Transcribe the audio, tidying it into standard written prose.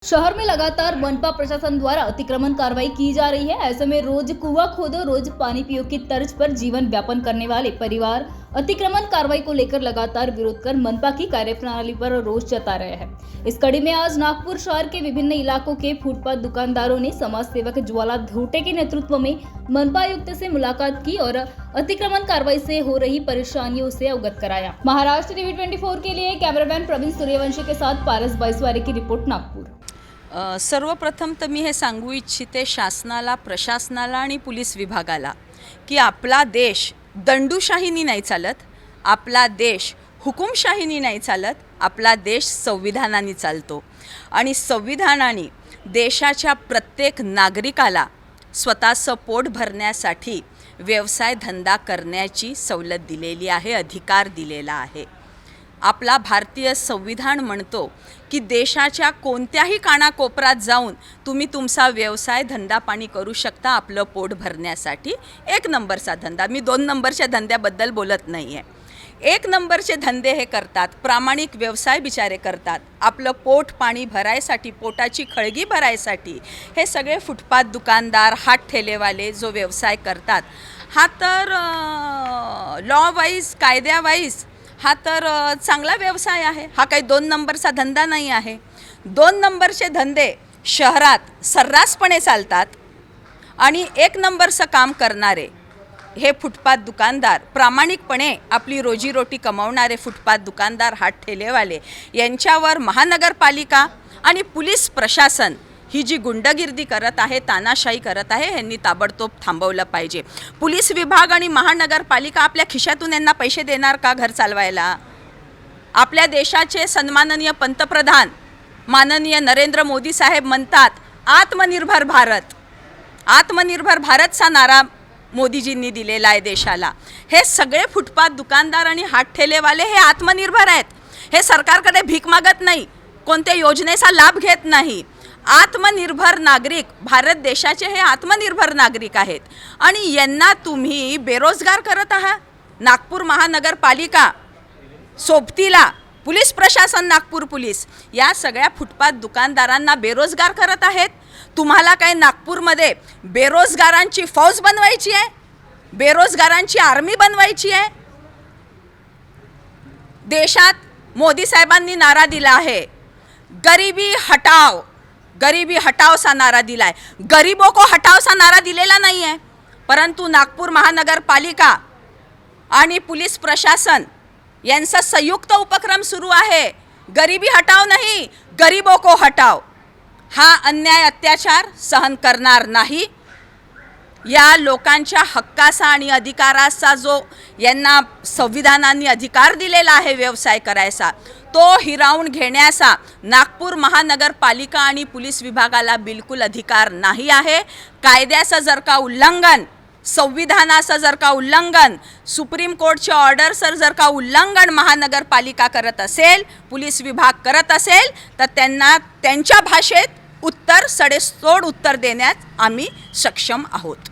शहर में लगातार मनपा प्रशासन द्वारा अतिक्रमण कार्रवाई की जा रही है। ऐसे में रोज कुआं खोदो रोज पानी पियो की तर्ज पर जीवन व्यापन करने वाले परिवार अतिक्रमण कार्रवाई को लेकर लगातार विरोध कर मनपा की कार्यप्रणाली पर रोष जता रहे हैं। इस कड़ी में आज नागपुर शहर के विभिन्न इलाकों के फुटपाथ दुकानदारों ने समाज सेवक ज्वाला धोटे के नेतृत्व में मनपा आयुक्त से मुलाकात की और अतिक्रमण कार्रवाई से हो रही परेशानियों से अवगत कराया। महाराष्ट्र टीवी 24 के लिए कैमरामैन प्रवीण सूर्यवंशी के साथ पारस बाईसवारे की रिपोर्ट नागपूर। सर्वप्रथम तर मी हे सांगू इच्छिते शासनाला, प्रशासनाला आणि पोलीस विभागाला की आपला देश दंडूशाहीनी नाही चालत, आपला देश हुकुमशाहीनी नाही चालत, आपला देश संविधानाने चालतो आणि संविधानाने देशाच्या प्रत्येक नागरिकाला स्वतःचं पोट भरण्यासाठी व्यवसाय धंदा करण्याची सवलत दिलेली आहे, अधिकार दिलेला आहे। आपला भारतीय संविधान म्हणतो की देशाच्या कोणत्याही कानाकोपऱ्यात जाऊन तुम्ही तुमचा व्यवसाय धंदा पाणी करू शकता आपलं पोट भरण्यासाठी। एक नंबरचा धंदा, मी दोन नंबरच्या धंद्याबद्दल बोलत नाही आहे। एक नंबरचे धंदे हे करतात, प्रामाणिक व्यवसाय बिचारे करतात, आपलं पोट पाणी भरायसाठी, पोटाची खळगी भरायसाठी हे सगळे फुटपाथ दुकानदार, हात ठेलेवाले जो व्यवसाय करतात, हा तर लॉ वाईज, कायद्यावाईज हा तर चांगला व्यवसाय आहे। हा काही दोन नंबरचा धंदा नाही आहे। दोन नंबरचे धंदे शहरात सर्रासपणे चालतात आणि एक नंबरचं काम करणारे हे फुटपाथ दुकानदार, प्रामाणिकपणे आपली रोजीरोटी कमावणारे फुटपाथ दुकानदार, हात ठेलेवाले यांच्यावर महानगरपालिका आणि पोलीस प्रशासन ही जी गुंडगिर्दी करत आहे, तानाशाही करत आहे, यांनी ताबडतोब थांबवलं पाहिजे। पोलीस विभाग आणि महानगरपालिका आपल्या खिशातून यांना पैसे देणार का घर चालवायला? आपल्या देशाचे सन्माननीय पंतप्रधान माननीय नरेंद्र मोदी साहेब म्हणतात आत्मनिर्भर भारत। आत्मनिर्भर भारतचा नारा मोदीजींनी दिलेला आहे देशाला। हे सगळे फुटपाथ दुकानदार आणि हात ठेलेवाले हे आत्मनिर्भर आहेत। हे सरकारकडे भीक मागत नाही, कोणत्या योजनेचा लाभ घेत नाही। आत्मनिर्भर नागरिक, भारत देशाचे हे आत्मनिर्भर नागरिक आहेत आणि यांना तुम्ही बेरोजगार करत आहात। नागपूर महानगरपालिका, सोबतीला पोलीस प्रशासन, नागपूर पोलीस या सगळ्या फुटपाथ दुकानदारांना बेरोजगार करत आहेत। तुम्हाला काय नागपूरमध्ये बेरोजगारांची फौज बनवायची आहे? बेरोजगारांची आर्मी बनवायची आहे? देशात मोदी साहेबांनी नारा दिला आहे गरीबी हटाओ, गरीबी हटाओ सा नारा दिला है। गरीबों को हटाओ सा नारा दिलेला नहीं है, परंतु नागपूर महानगरपालिका आणि पोलीस प्रशासन यांचा संयुक्त उपक्रम सुरू आहे। गरीबी हटाओ नहीं, गरीबों को हटाओ। हा अन्याय अत्याचार सहन करणार नाही। या लोकांच्या हक्काचा आणि अधिकाराचा जो यांना संविधानाने अधिकार दिलेला आहे व्यवसाय करायचा, तो हिरावून घेण्याचा नागपूर महानगरपालिका आणि पोलीस विभागाला बिलकुल अधिकार नाही आहे। कायद्याचं जर का उल्लंघन, संविधानाचं जर का उल्लंघन, सुप्रीम कोर्टच्या ऑर्डरचं जर का उल्लंघन महानगरपालिका करत असेल, पोलीस विभाग करत असेल, तर त्यांना त्यांच्या भाषेत उत्तर, सडेतोड उत्तर देण्यास आम्ही सक्षम आहोत।